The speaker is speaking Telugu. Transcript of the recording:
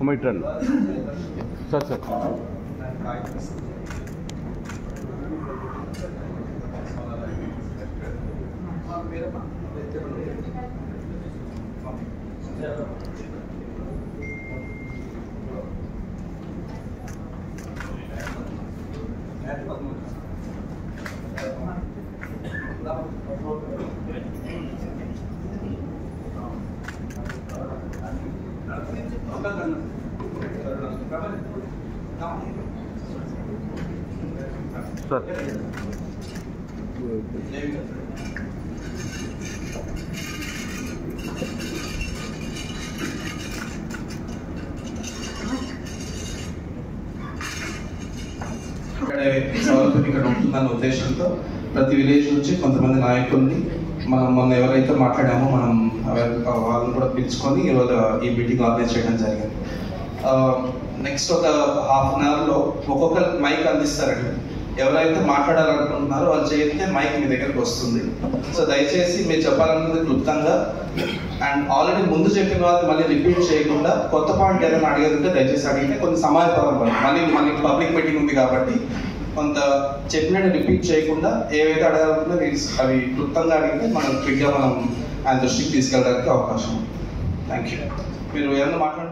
మైట్రన్ సార్ సార్ సార్ సౌలభ్యం ఇక్కడ ఉంటుందన్న ఉద్దేశంతో ప్రతి విలేజ్ నుంచి కొంతమంది నాయకుల్ని మనం మొన్న ఎవరైతే మాట్లాడామో మనం వాళ్ళని కూడా పిలుచుకొని ఈరోజు ఈ మీటింగ్ ఆర్గనైజ్ చేయడం జరిగింది. నెక్స్ట్ ఒక హాఫ్ అన్ అవర్లో ఒక్కొక్క మైక్ అందిస్తారండి. ఎవరైతే మాట్లాడాలనుకుంటున్నారో వాళ్ళు చేస్తే మైక్ మీ దగ్గరకు వస్తుంది. సో దయచేసి మీరు చెప్పాలనుకుంది క్లుప్తంగా అండ్ ఆల్రెడీ ముందు చెప్పిన వాళ్ళు మళ్ళీ రిపీట్ చేయకుండా కొత్త పాయింట్ ఏదైనా అడిగేదంటే దయచేసి అడిగితే కొన్ని సమాయపరం మళ్ళీ పబ్లిక్ మీటింగ్ ఉంది కాబట్టి కొంత చెప్పినట్టు రిపీట్ చేయకుండా ఏవైతే అడగాలనుకుంటే అవి క్లుప్తంగా అడిగితే మనం క్విక్గా మనం ఆయన దృష్టికి తీసుకెళ్ళడానికి అవకాశం. Thank you. మీరు ఏమన్నా మాట్లాడారు?